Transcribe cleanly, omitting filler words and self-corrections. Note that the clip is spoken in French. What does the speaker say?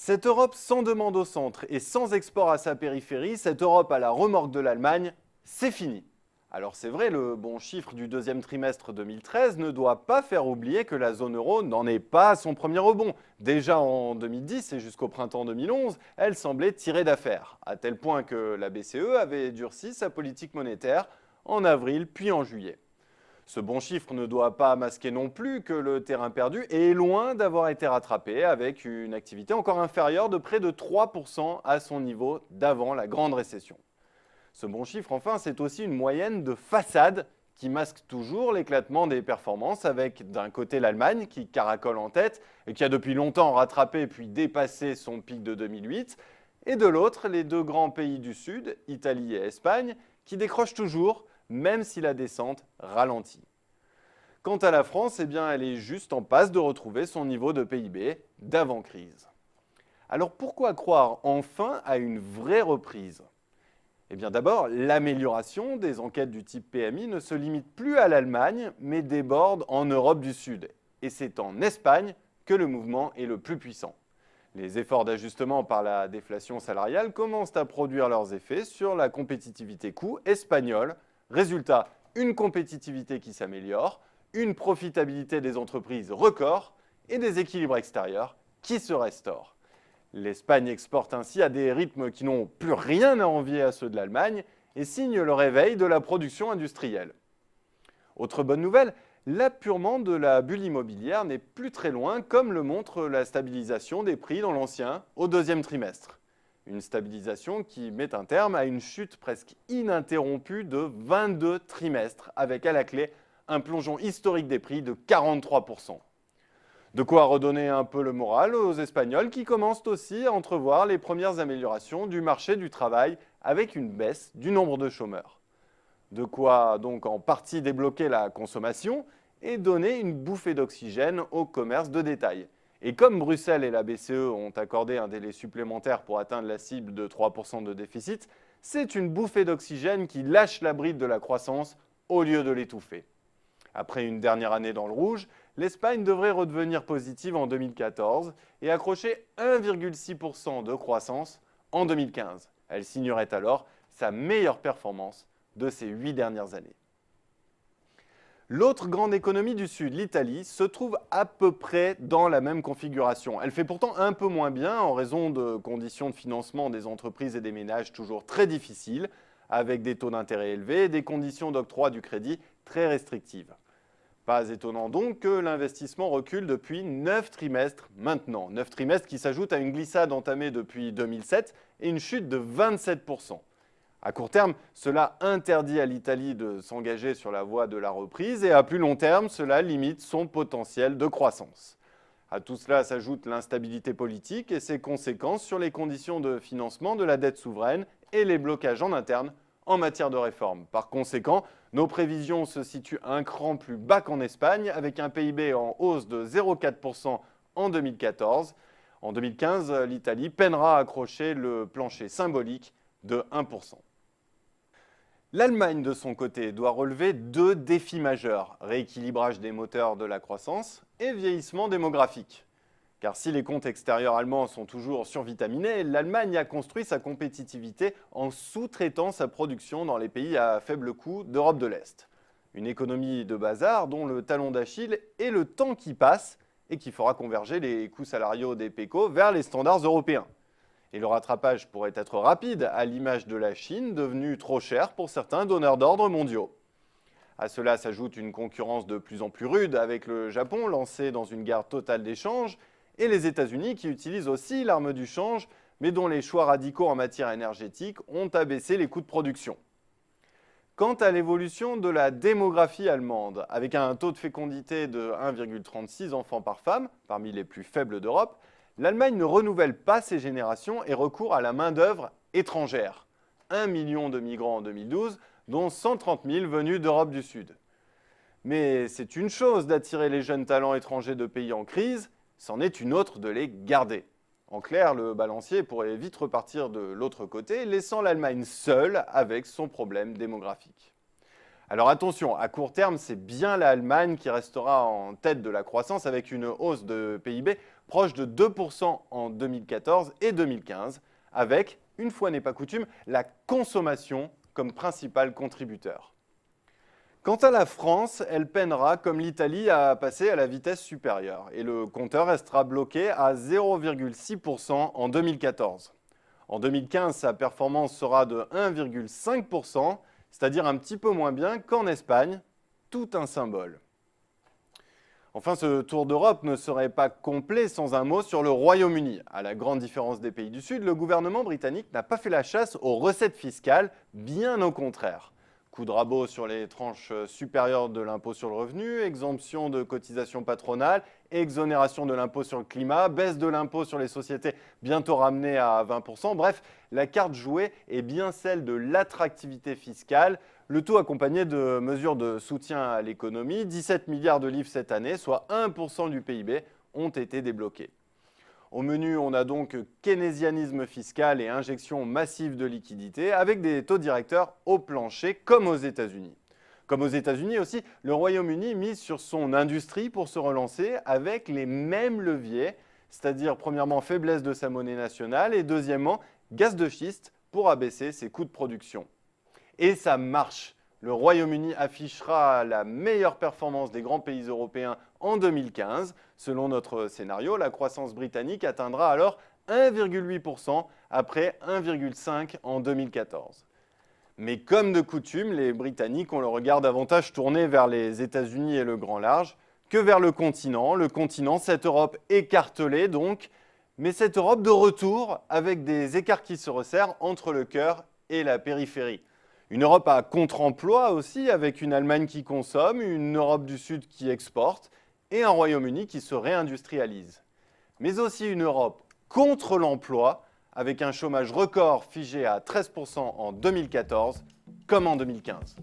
Cette Europe sans demande au centre et sans export à sa périphérie, cette Europe à la remorque de l'Allemagne, c'est fini. Alors c'est vrai, le bon chiffre du deuxième trimestre 2013 ne doit pas faire oublier que la zone euro n'en est pas à son premier rebond. Déjà en 2010 et jusqu'au printemps 2011, elle semblait tirer d'affaire, à tel point que la BCE avait durci sa politique monétaire en avril puis en juillet. Ce bon chiffre ne doit pas masquer non plus que le terrain perdu est loin d'avoir été rattrapé avec une activité encore inférieure de près de 3% à son niveau d'avant la grande récession. Ce bon chiffre, enfin, c'est aussi une moyenne de façade qui masque toujours l'éclatement des performances avec d'un côté l'Allemagne qui caracole en tête et qui a depuis longtemps rattrapé puis dépassé son pic de 2008 et de l'autre les deux grands pays du Sud, Italie et Espagne, qui décrochent toujours même si la descente ralentit. Quant à la France, eh bien, elle est juste en passe de retrouver son niveau de PIB d'avant-crise. Alors pourquoi croire enfin à une vraie reprise ? Eh bien d'abord, l'amélioration des enquêtes du type PMI ne se limite plus à l'Allemagne, mais déborde en Europe du Sud. Et c'est en Espagne que le mouvement est le plus puissant. Les efforts d'ajustement par la déflation salariale commencent à produire leurs effets sur la compétitivité coût espagnole. Résultat, une compétitivité qui s'améliore, une profitabilité des entreprises record et des équilibres extérieurs qui se restaurent. L'Espagne exporte ainsi à des rythmes qui n'ont plus rien à envier à ceux de l'Allemagne et signe le réveil de la production industrielle. Autre bonne nouvelle, l'apurement de la bulle immobilière n'est plus très loin, comme le montre la stabilisation des prix dans l'ancien au deuxième trimestre. Une stabilisation qui met un terme à une chute presque ininterrompue de 22 trimestres, avec à la clé un plongeon historique des prix de 43%. De quoi redonner un peu le moral aux Espagnols qui commencent aussi à entrevoir les premières améliorations du marché du travail avec une baisse du nombre de chômeurs. De quoi donc en partie débloquer la consommation et donner une bouffée d'oxygène au commerce de détail. Et comme Bruxelles et la BCE ont accordé un délai supplémentaire pour atteindre la cible de 3% de déficit, c'est une bouffée d'oxygène qui lâche la bride de la croissance au lieu de l'étouffer. Après une dernière année dans le rouge, l'Espagne devrait redevenir positive en 2014 et accrocher 1,6% de croissance en 2015. Elle signerait alors sa meilleure performance de ces 8 dernières années. L'autre grande économie du Sud, l'Italie, se trouve à peu près dans la même configuration. Elle fait pourtant un peu moins bien en raison de conditions de financement des entreprises et des ménages toujours très difficiles, avec des taux d'intérêt élevés et des conditions d'octroi du crédit très restrictives. Pas étonnant donc que l'investissement recule depuis 9 trimestres maintenant. 9 trimestres qui s'ajoutent à une glissade entamée depuis 2007 et une chute de 27%. À court terme, cela interdit à l'Italie de s'engager sur la voie de la reprise et à plus long terme, cela limite son potentiel de croissance. À tout cela s'ajoute l'instabilité politique et ses conséquences sur les conditions de financement de la dette souveraine et les blocages en interne en matière de réforme. Par conséquent, nos prévisions se situent un cran plus bas qu'en Espagne avec un PIB en hausse de 0,4% en 2014. En 2015, l'Italie peinera à accrocher le plancher symbolique de 1%. L'Allemagne, de son côté, doit relever deux défis majeurs, rééquilibrage des moteurs de la croissance et vieillissement démographique. Car si les comptes extérieurs allemands sont toujours survitaminés, l'Allemagne a construit sa compétitivité en sous-traitant sa production dans les pays à faible coût d'Europe de l'Est. Une économie de bazar dont le talon d'Achille est le temps qui passe et qui fera converger les coûts salariaux des PECO vers les standards européens. Et le rattrapage pourrait être rapide, à l'image de la Chine, devenue trop chère pour certains donneurs d'ordre mondiaux. À cela s'ajoute une concurrence de plus en plus rude avec le Japon, lancé dans une guerre totale d'échange, et les États-Unis qui utilisent aussi l'arme du change, mais dont les choix radicaux en matière énergétique ont abaissé les coûts de production. Quant à l'évolution de la démographie allemande, avec un taux de fécondité de 1,36 enfants par femme, parmi les plus faibles d'Europe, l'Allemagne ne renouvelle pas ses générations et recourt à la main-d'œuvre étrangère. 1 million de migrants en 2012, dont 130 000 venus d'Europe du Sud. Mais c'est une chose d'attirer les jeunes talents étrangers de pays en crise, c'en est une autre de les garder. En clair, le balancier pourrait vite repartir de l'autre côté, laissant l'Allemagne seule avec son problème démographique. Alors attention, à court terme, c'est bien l'Allemagne qui restera en tête de la croissance avec une hausse de PIB proche de 2% en 2014 et 2015, avec, une fois n'est pas coutume, la consommation comme principal contributeur. Quant à la France, elle peinera, comme l'Italie, à passer à la vitesse supérieure et le compteur restera bloqué à 0,6% en 2014. En 2015, sa performance sera de 1,5%, c'est-à-dire un petit peu moins bien qu'en Espagne, tout un symbole. Enfin, ce tour d'Europe ne serait pas complet sans un mot sur le Royaume-Uni. À la grande différence des pays du Sud, le gouvernement britannique n'a pas fait la chasse aux recettes fiscales, bien au contraire. Coup de rabot sur les tranches supérieures de l'impôt sur le revenu, exemption de cotisations patronales, exonération de l'impôt sur le climat, baisse de l'impôt sur les sociétés bientôt ramenée à 20%. Bref, la carte jouée est bien celle de l'attractivité fiscale, le tout accompagné de mesures de soutien à l'économie. 17 milliards de livres cette année, soit 1% du PIB, ont été débloqués. Au menu, on a donc keynésianisme fiscal et injection massive de liquidités avec des taux directeurs au plancher comme aux États-Unis. Comme aux États-Unis aussi, le Royaume-Uni mise sur son industrie pour se relancer avec les mêmes leviers, c'est-à-dire premièrement faiblesse de sa monnaie nationale et deuxièmement gaz de schiste pour abaisser ses coûts de production. Et ça marche. Le Royaume-Uni affichera la meilleure performance des grands pays européens en 2015. Selon notre scénario, la croissance britannique atteindra alors 1,8% après 1,5% en 2014. Mais comme de coutume, les Britanniques ont le regard davantage tourné vers les États-Unis et le grand large que vers le continent. Le continent, cette Europe écartelée donc, mais cette Europe de retour avec des écarts qui se resserrent entre le cœur et la périphérie. Une Europe à contre-emploi aussi, avec une Allemagne qui consomme, une Europe du Sud qui exporte et un Royaume-Uni qui se réindustrialise. Mais aussi une Europe contre l'emploi, avec un chômage record figé à 13% en 2014, comme en 2015.